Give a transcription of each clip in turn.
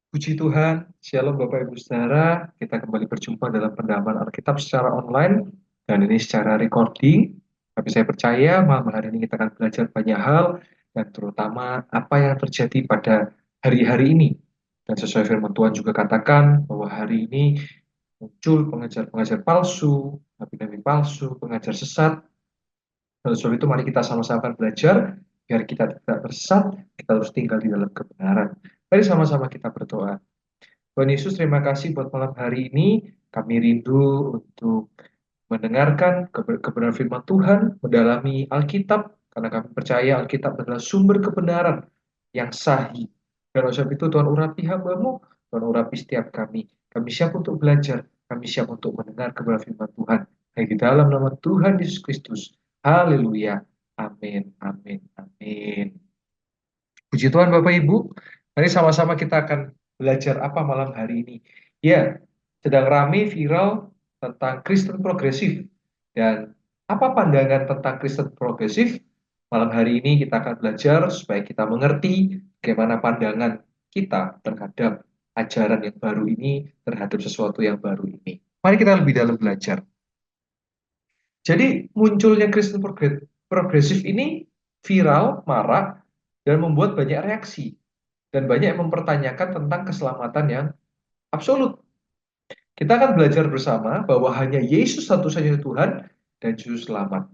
Puji Tuhan, Shalom Bapak Ibu Saudara, kita kembali berjumpa dalam pendalaman Alkitab secara online, dan ini secara recording. Tapi saya percaya malam hari ini kita akan belajar banyak hal, dan terutama apa yang terjadi pada hari-hari ini. Dan sesuai firman Tuhan juga katakan bahwa hari ini muncul pengajar-pengajar palsu, nabi-nabi palsu, pengajar sesat. Dan sebab itu mari kita sama-sama akan belajar, biar kita tidak tersesat, kita harus tinggal di dalam kebenaran. Mari sama-sama kita berdoa. Tuhan Yesus, terima kasih buat malam hari ini. Kami rindu untuk mendengarkan kebenaran firman Tuhan, mendalami Alkitab, karena kami percaya Alkitab adalah sumber kebenaran yang sahih. Dan oleh sebab itu Tuhan urapi hamba-Mu, Tuhan urapi setiap kami. Kami siap untuk belajar, kami siap untuk mendengar kebenaran firman Tuhan. Baik di dalam nama Tuhan Yesus Kristus. Haleluya. Amin, amin, amin. Puji Tuhan Bapak Ibu, mari sama-sama kita akan belajar apa malam hari ini. Ya, sedang ramai viral tentang Kristen progresif. Dan apa pandangan tentang Kristen progresif? Malam hari ini kita akan belajar supaya kita mengerti bagaimana pandangan kita terhadap ajaran yang baru ini, terhadap sesuatu yang baru ini. Mari kita lebih dalam belajar. Jadi munculnya Kristen progresif ini viral, marak, dan membuat banyak reaksi. Dan banyak yang mempertanyakan tentang keselamatan yang absolut. Kita akan belajar bersama bahwa hanya Yesus satu-satunya Tuhan dan Juru Selamat.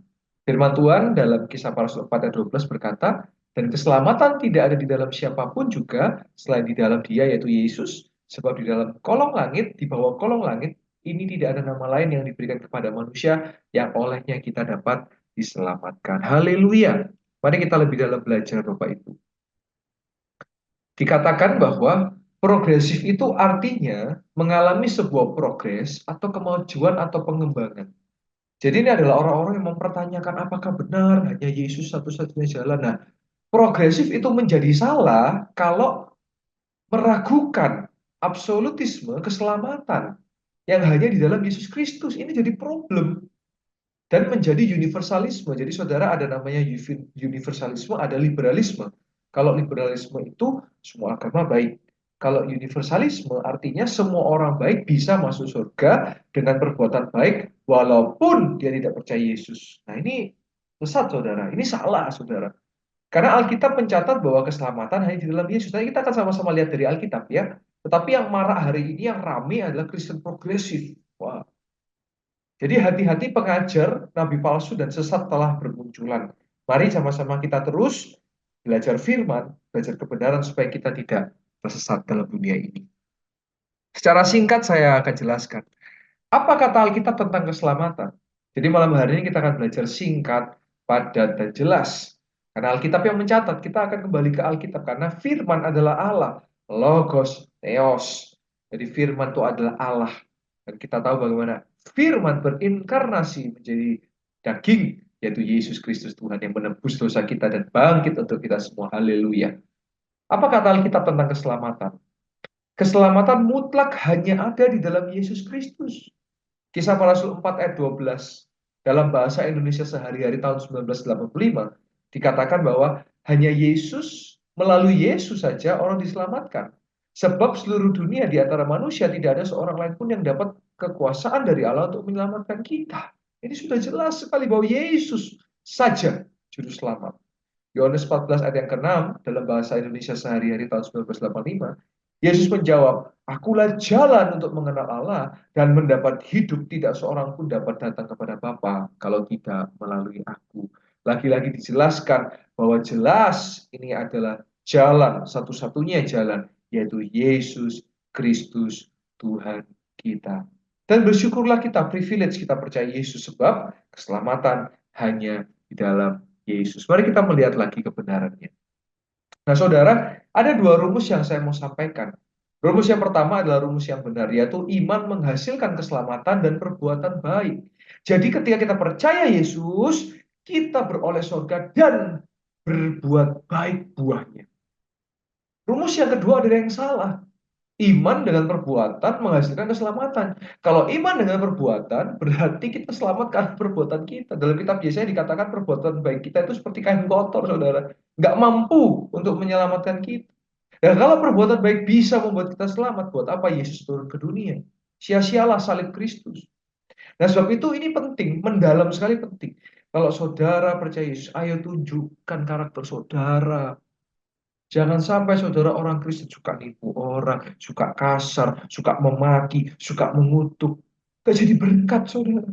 Firman Tuhan dalam Kisah Para Rasul 4 ayat 12 berkata, dan keselamatan tidak ada di dalam siapapun juga selain di dalam Dia, yaitu Yesus, sebab di dalam kolong langit, di bawah kolong langit, ini tidak ada nama lain yang diberikan kepada manusia yang olehnya kita dapat diselamatkan. Haleluya. Mari kita lebih dalam belajar Bapak Ibu. Dikatakan bahwa progresif itu artinya mengalami sebuah progres atau kemajuan atau pengembangan. Jadi ini adalah orang-orang yang mempertanyakan apakah benar hanya Yesus satu-satunya jalan. Nah, progresif itu menjadi salah kalau meragukan absolutisme keselamatan yang hanya di dalam Yesus Kristus. Ini jadi problem dan menjadi universalisme. Jadi saudara, ada namanya universalisme, ada liberalisme. Kalau liberalisme itu semua agama baik. Kalau universalisme artinya semua orang baik bisa masuk surga dengan perbuatan baik walaupun dia tidak percaya Yesus. Nah, ini sesat saudara, ini salah saudara. Karena Alkitab mencatat bahwa keselamatan hanya di dalam Yesus. Nah, kita akan sama-sama lihat dari Alkitab ya. Tetapi yang marak hari ini, yang ramai adalah Kristen progresif. Wah, jadi hati-hati pengajar, nabi palsu dan sesat telah bermunculan. Mari sama-sama kita terus belajar firman, belajar kebenaran supaya kita tidak tersesat dalam dunia ini. Secara singkat saya akan jelaskan. Apa kata Alkitab tentang keselamatan? Jadi malam hari ini kita akan belajar singkat, padat, dan jelas. Karena Alkitab yang mencatat, kita akan kembali ke Alkitab. Karena firman adalah Allah. Logos, Theos. Jadi firman itu adalah Allah. Dan kita tahu bagaimana firman berinkarnasi menjadi daging, yaitu Yesus Kristus Tuhan yang menebus dosa kita dan bangkit untuk kita semua. Haleluya. Apa kata Alkitab tentang keselamatan? Keselamatan mutlak hanya ada di dalam Yesus Kristus. Kisah Para Rasul 4 ayat 12 dalam bahasa Indonesia sehari-hari tahun 1985 dikatakan bahwa hanya Yesus, melalui Yesus saja orang diselamatkan. Sebab seluruh dunia di antara manusia tidak ada seorang lain pun yang dapat kekuasaan dari Allah untuk menyelamatkan kita. Ini sudah jelas sekali bahwa Yesus saja juru selamat. Yohanes 14 ayat yang ke-6 dalam bahasa Indonesia sehari-hari tahun 1985, Yesus menjawab, akulah jalan untuk mengenal Allah dan mendapat hidup, tidak seorang pun dapat datang kepada Bapa kalau tidak melalui aku. Lagi-lagi dijelaskan bahwa jelas ini adalah jalan, satu-satunya jalan, yaitu Yesus Kristus Tuhan kita. Dan bersyukurlah kita, privilege kita percaya Yesus, sebab keselamatan hanya di dalam Yesus. Mari kita melihat lagi kebenarannya. Nah, saudara, ada dua rumus yang saya mau sampaikan. Rumus yang pertama adalah rumus yang benar, yaitu iman menghasilkan keselamatan dan perbuatan baik. Jadi ketika kita percaya Yesus, kita beroleh surga dan berbuat baik buahnya. Rumus yang kedua adalah yang salah. Iman dengan perbuatan menghasilkan keselamatan. Kalau iman dengan perbuatan, berarti kita selamat karena perbuatan kita. Dalam kitab Yesaya dikatakan perbuatan baik kita itu seperti kain kotor, saudara. Nggak mampu untuk menyelamatkan kita. Dan kalau perbuatan baik bisa membuat kita selamat, buat apa Yesus turun ke dunia? Sia-sialah salib Kristus. Nah, sebab itu ini penting, mendalam sekali penting. Kalau saudara percaya Yesus, ayo tunjukkan karakter saudara. Jangan sampai saudara orang Kristen suka nipu orang, suka kasar, suka memaki, suka mengutuk. Gak jadi berkat, saudara.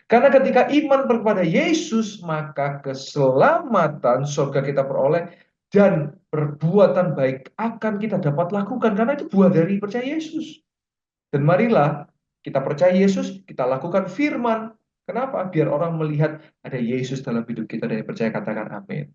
Karena ketika iman kepada Yesus, maka keselamatan surga kita peroleh dan perbuatan baik akan kita dapat lakukan. Karena itu buah dari percaya Yesus. Dan marilah kita percaya Yesus, kita lakukan firman. Kenapa? Biar orang melihat ada Yesus dalam hidup kita dan percaya, katakan amin.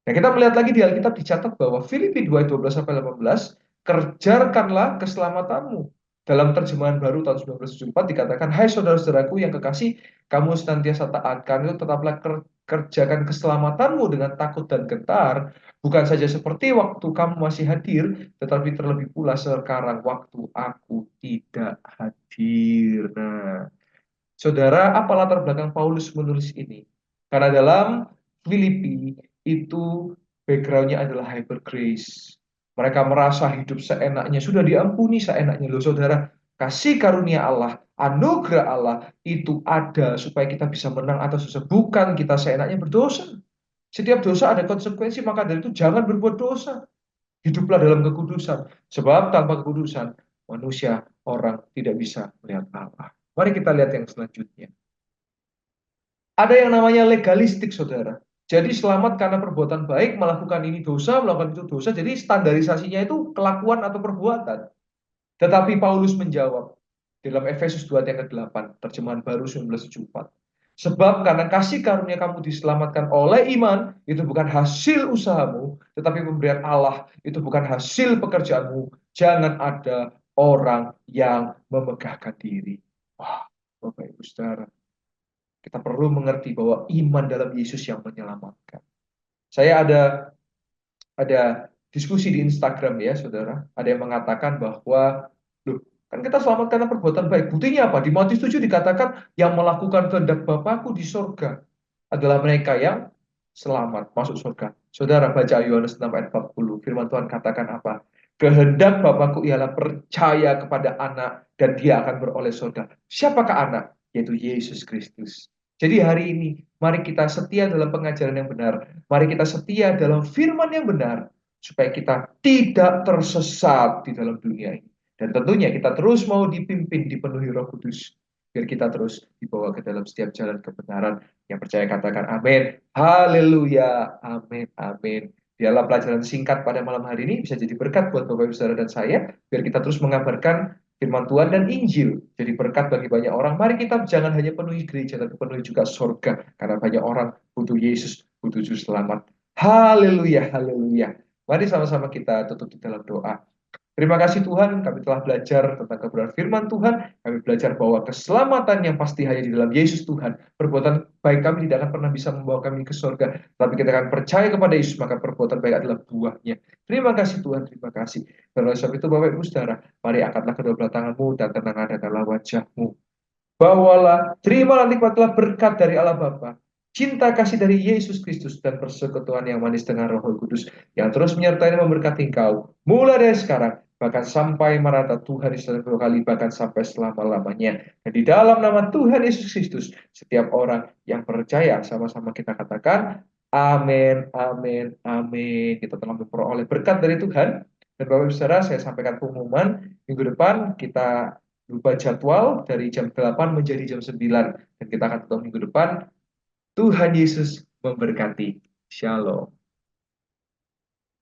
Nah, kita melihat lagi di Alkitab dicatat bahwa Filipi 2 ayat 12 sampai 18, kerjakanlah keselamatanmu. Dalam terjemahan baru tahun 1974 dikatakan, hai saudara-saudaraku yang kekasih, kamu senantiasa taatkan itu tetaplah kerjakan keselamatanmu dengan takut dan gentar, bukan saja seperti waktu kamu masih hadir, tetapi terlebih pula sekarang waktu aku tidak hadir. Nah, saudara, apa latar belakang Paulus menulis ini? Karena dalam Filipi itu backgroundnya adalah hyper grace. Mereka merasa hidup seenaknya, sudah diampuni seenaknya. Loh saudara, kasih karunia Allah, anugerah Allah itu ada supaya kita bisa menang atas dosa. Bukan kita seenaknya berdosa. Setiap dosa ada konsekuensi, maka dari itu jangan berbuat dosa. Hiduplah dalam kekudusan. Sebab tanpa kekudusan, manusia, orang tidak bisa melihat Allah. Mari kita lihat yang selanjutnya. Ada yang namanya legalistik, saudara. Jadi selamat karena perbuatan baik, melakukan ini dosa, melakukan itu dosa. Jadi standarisasinya itu kelakuan atau perbuatan. Tetapi Paulus menjawab dalam Efesus 2 ayat ke-8, terjemahan baru 1974. Sebab karena kasih karunia kamu diselamatkan oleh iman, itu bukan hasil usahamu, tetapi pemberian Allah, itu bukan hasil pekerjaanmu. Jangan ada orang yang memegahkan diri. Wah, Bapak Ibu Saudara, kita perlu mengerti bahwa iman dalam Yesus yang menyelamatkan. Saya ada diskusi di Instagram ya, saudara. Ada yang mengatakan bahwa, loh, kan kita selamat karena perbuatan baik. Buktinya apa? Di Matius 7 dikatakan yang melakukan kehendak Bapakku di sorga adalah mereka yang selamat masuk surga. Saudara baca Yohanes 6 ayat 40. Firman Tuhan katakan apa? Kehendak Bapakku ialah percaya kepada anak dan dia akan beroleh surga. Siapakah anak? Yaitu Yesus Kristus. Jadi hari ini, mari kita setia dalam pengajaran yang benar. Mari kita setia dalam firman yang benar. Supaya kita tidak tersesat di dalam dunia ini. Dan tentunya kita terus mau dipimpin, dipenuhi Roh Kudus. Biar kita terus dibawa ke dalam setiap jalan kebenaran. Yang percaya katakan amin. Haleluya. Amin. Amin. Biarlah pelajaran singkat pada malam hari ini bisa jadi berkat buat Bapak Ibu Saudara dan saya. Biar kita terus mengabarkan firman Tuhan dan Injil. Jadi berkat bagi banyak orang. Mari kita jangan hanya penuhi gereja, tapi penuhi juga surga. Karena banyak orang butuh Yesus, butuh juru selamat. Haleluya, haleluya. Mari sama-sama kita tutup di dalam doa. Terima kasih Tuhan, kami telah belajar tentang kebenaran firman Tuhan. Kami belajar bahwa keselamatan yang pasti hanya di dalam Yesus Tuhan. Perbuatan baik kami tidak akan pernah bisa membawa kami ke surga. Tapi kita akan percaya kepada Yesus, maka perbuatan baik adalah buahnya. Terima kasih Tuhan, terima kasih. Dan oleh sebab itu Bapak Ibu Saudara, mari angkatlah kedua belah tanganmu dan tenangkanlah wajahmu. Bawalah, terimalah nikmatlah berkat dari Allah Bapa, cinta kasih dari Yesus Kristus dan persekutuan yang manis dengan Roh Kudus yang terus menyertai dan memberkati engkau mulai dari sekarang bahkan sampai merata Tuhan Yesus kedua kali bahkan sampai selama-lamanya. Dan di dalam nama Tuhan Yesus Kristus setiap orang yang percaya sama-sama kita katakan amin, amin, amin. Kita telah memperoleh berkat dari Tuhan. Dan Bapak Ibu Saudara, saya sampaikan pengumuman minggu depan kita berubah jadwal dari jam 8 menjadi jam 9. Dan kita akan ketemu minggu depan. Tuhan Yesus memberkati. Shalom.